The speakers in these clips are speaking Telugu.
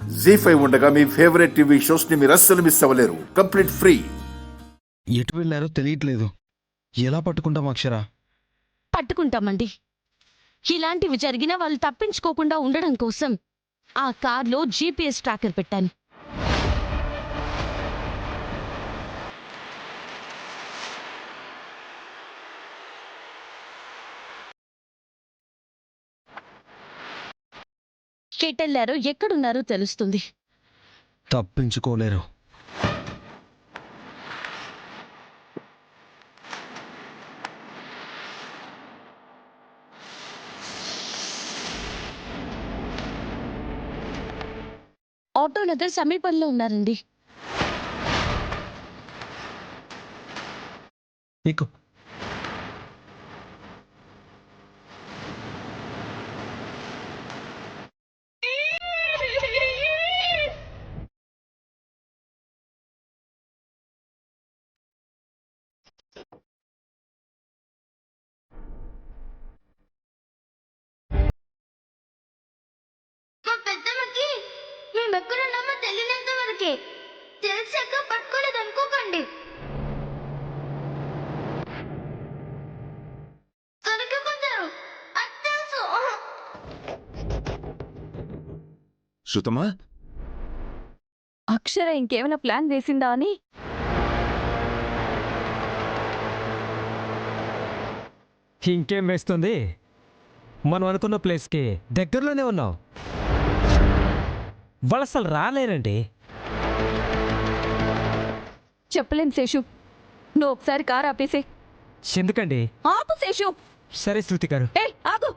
జీ5 ఉండగా మీ ఫేవరెట్ టీవీ షోస్ ని మీరు అస్సలు మిస్ అవ్వలేరు. Complete free. ఎటు వెళ్ళారో తెలియట్లేదు. ఎలా పట్టుకుంటాం అక్షర? పట్టుకుంటామండి. ఇలాంటివి జరిగినా వాళ్ళు తప్పించుకోకుండా ఉండడం కోసం ఆ కార్లో జీపీఎస్ ట్రాకర్ పెట్టాను. ఎటెళ్లారో ఎక్కడున్నారో తెలుస్తుంది. తప్పించుకోలేరు. ఆటో నగర్ సమీపంలో ఉన్నారండి. నీకు మేమెక్కడున్నామో తెలియనంత వరకే. తెలిసాక పట్టుకోలేదు అనుకోకండి. దొరికిపోతారు. అది తెలుసు. శృతమా, అక్షర ఇంకేమైనా ప్లాన్ వేసిందా అని. ఇంకేం వేస్తుంది? మనం అనుకున్న ప్లేస్కి దగ్గరలోనే ఉన్నాం. వాళ్ళు అసలు రాలేరండి. చెప్పలేం శేషు, నువ్వు ఒకసారి కారు ఆపేసే. ఎందుకండి? ఆపు శేషు. సరే శృతి గారు. ఏయ్ ఆగు.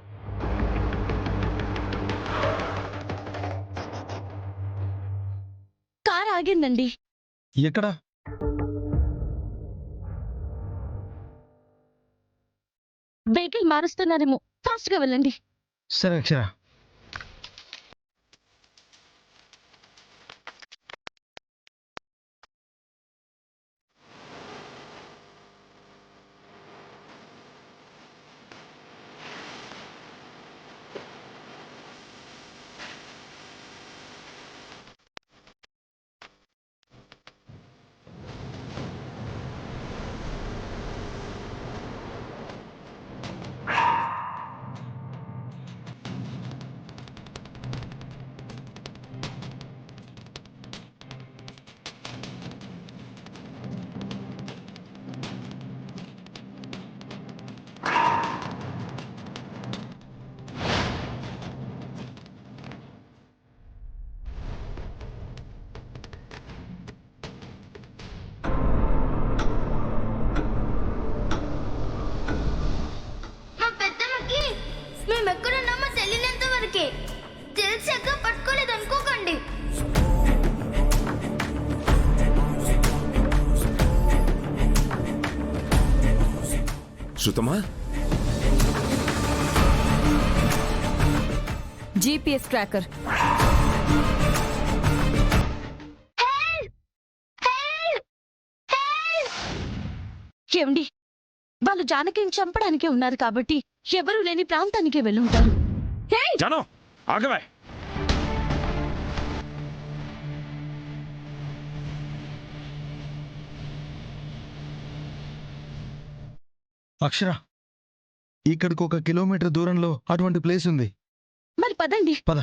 కారు ఆగిందండి. ఎక్కడ? వెహికల్ మారుస్తున్నారేమో, ఫాస్ట్ గా వెళ్ళండి. సరే అక్షర. మా పెద్దమ్మకి మేమెక్కడున్నామో తెలియనంత వరకే. తెలిసాక పట్టుకోలేదు అనుకోకండి. శృతమా, జీపీఎస్ ట్రాకర్. ఏమండి, వాళ్ళు జానకిని చంపడానికే ఉన్నారు కాబట్టి ఎవరూ లేని ప్రాంతానికే వెళ్ళుంటారు. జాను, ఆగవే. అక్షర, ఇక్కడికి 1 కిలోమీటర్ దూరంలో అటువంటి ప్లేస్ ఉంది. మరి పదండి. పద.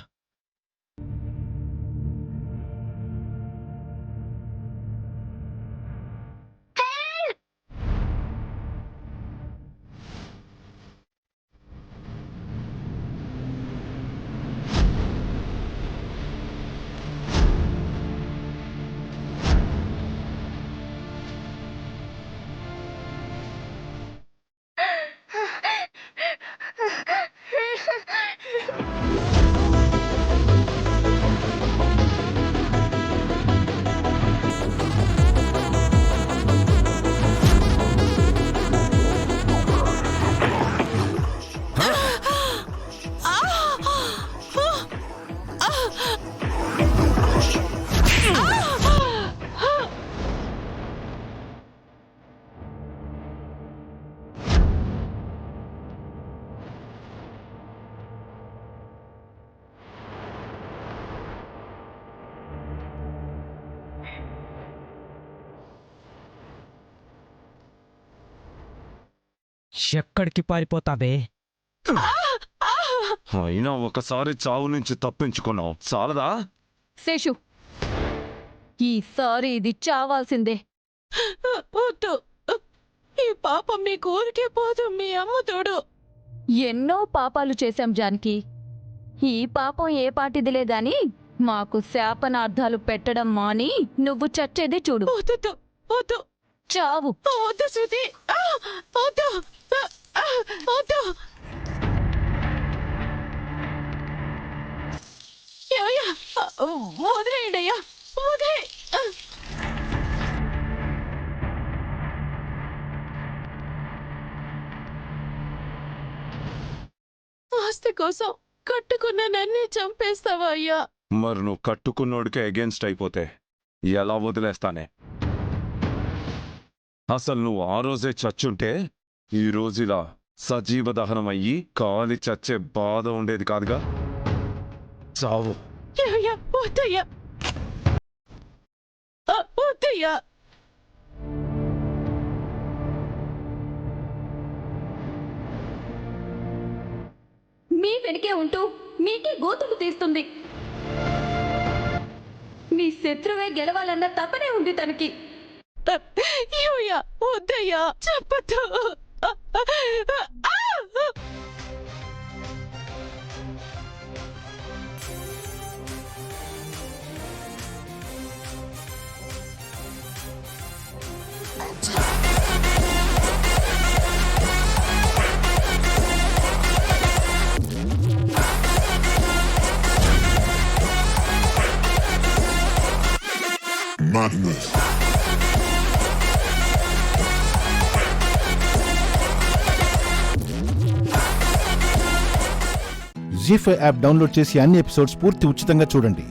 ఎక్కడికి పారిపోతావే? అయినా ఒకసారి చావు నుంచి తప్పించుకున్నావు చాలదా? శేషు, ఈసారి ఇది చావాల్సిందే. వద్దు, ఈ పాపం మీ ఊరికే పోదు. మీ అమ్మ తోడు. ఎన్నో పాపాలు చేశాం జానకి. ఈ పాపం ఏ పాటిదిలే గాని మాకు శాపనార్థాలు పెట్టడం మాని నువ్వు చచ్చేదే చూడు. వద్దు, చావు. వద్దు శృతి, వద్దు, వద్దు. వదిలేయండియ్యా, వదిలే. ఆస్తి కోసం కట్టుకున్న నన్నే చంపేస్తావా అయ్యా? మరి నువ్వు కట్టుకున్నోడికే అగేన్స్ట్ అయిపోతే ఎలా వదిలేస్తానే? అసలు నువ్వు ఆ రోజే చచ్చుంటే ఈ రోజులా సజీవ దహనం అయ్యి కాలి చచ్చే బాధ ఉండేది కాదుగా. చావు. వద్దయ్యా, వద్దయ్యా. మీ వెనకే ఉంటూ మీకే గోతులు తీస్తుంది. మీ శత్రువే గెలవాలన్న తపనే ఉంది తనకి. వద్దయ్యా, చెప్పద్దు. Madness. జీ5 యాప్ డౌన్లోడ్ చేసి అన్ని ఎపిసోడ్స్ పూర్తి ఉచితంగా చూడండి.